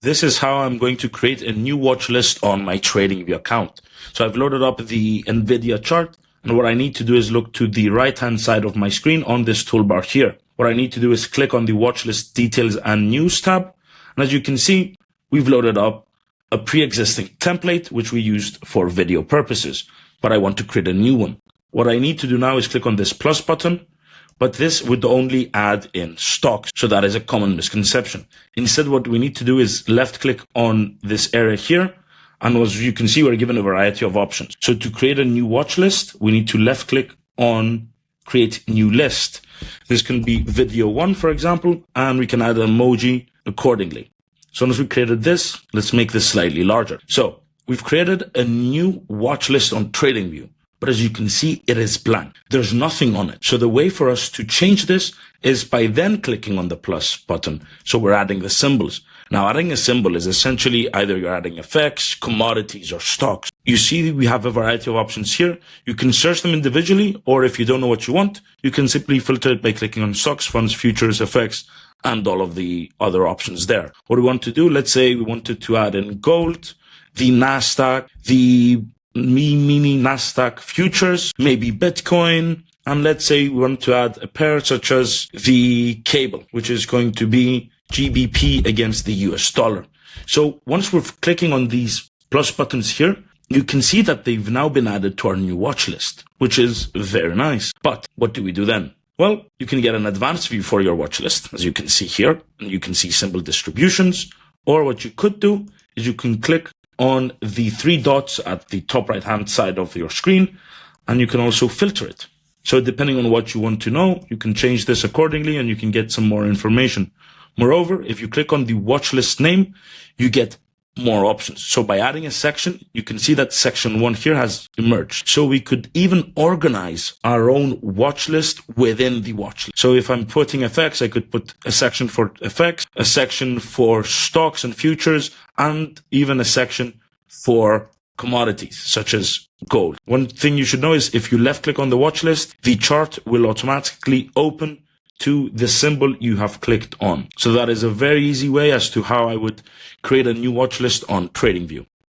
This is how I'm going to create a new watch list on my TradingView account. So I've loaded up the NVIDIA chart, and what I need to do is look to the right-hand side of my screen on this toolbar here. What I need to do is click on the watch list details and news tab. And as you can see, we've loaded up a pre-existing template, which we used for video purposes, but I want to create a new one. What I need to do now is click on this plus button, but this would only add in stocks. So that is a common misconception. Instead, what we need to do is left click on this area here. And as you can see, we're given a variety of options. So to create a new watch list, we need to left click on create new list. This can be video 1, for example, and we can add an emoji accordingly. So once we created this, let's make this slightly larger. So we've created a new watch list on TradingView. But as you can see, it is blank. There's nothing on it. So the way for us to change this is by then clicking on the plus button. So we're adding the symbols. Now, adding a symbol is essentially either you're adding effects, commodities, or stocks. You see, we have a variety of options here. You can search them individually, or if you don't know what you want, you can simply filter it by clicking on stocks, funds, futures, effects, and all of the other options there. What we want to do, let's say we wanted to add in gold, the NASDAQ, the mini NASDAQ futures, maybe Bitcoin, and let's say we want to add a pair such as the cable, which is going to be GBP against the US dollar. So once we're clicking on these plus buttons here, you can see that they've now been added to our new watch list, which is very nice. But what do we do then? Well, you can get an advanced view for your watch list, as you can see here, and you can see symbol distributions. Or what you could do is you can click on the 3 dots at the top right hand side of your screen, and you can also filter it. So depending on what you want to know, you can change this accordingly and you can get some more information. Moreover, if you click on the watch list name, you get more options. So by adding a section, you can see that section 1 here has emerged. So we could even organize our own watch list within the watch list. So if I'm putting effects, I could put a section for effects, a section for stocks and futures, and even a section for commodities such as gold. One thing you should know is if you left click on the watch list, the chart will automatically open to the symbol you have clicked on. So that is a very easy way as to how I would create a new watch list on TradingView.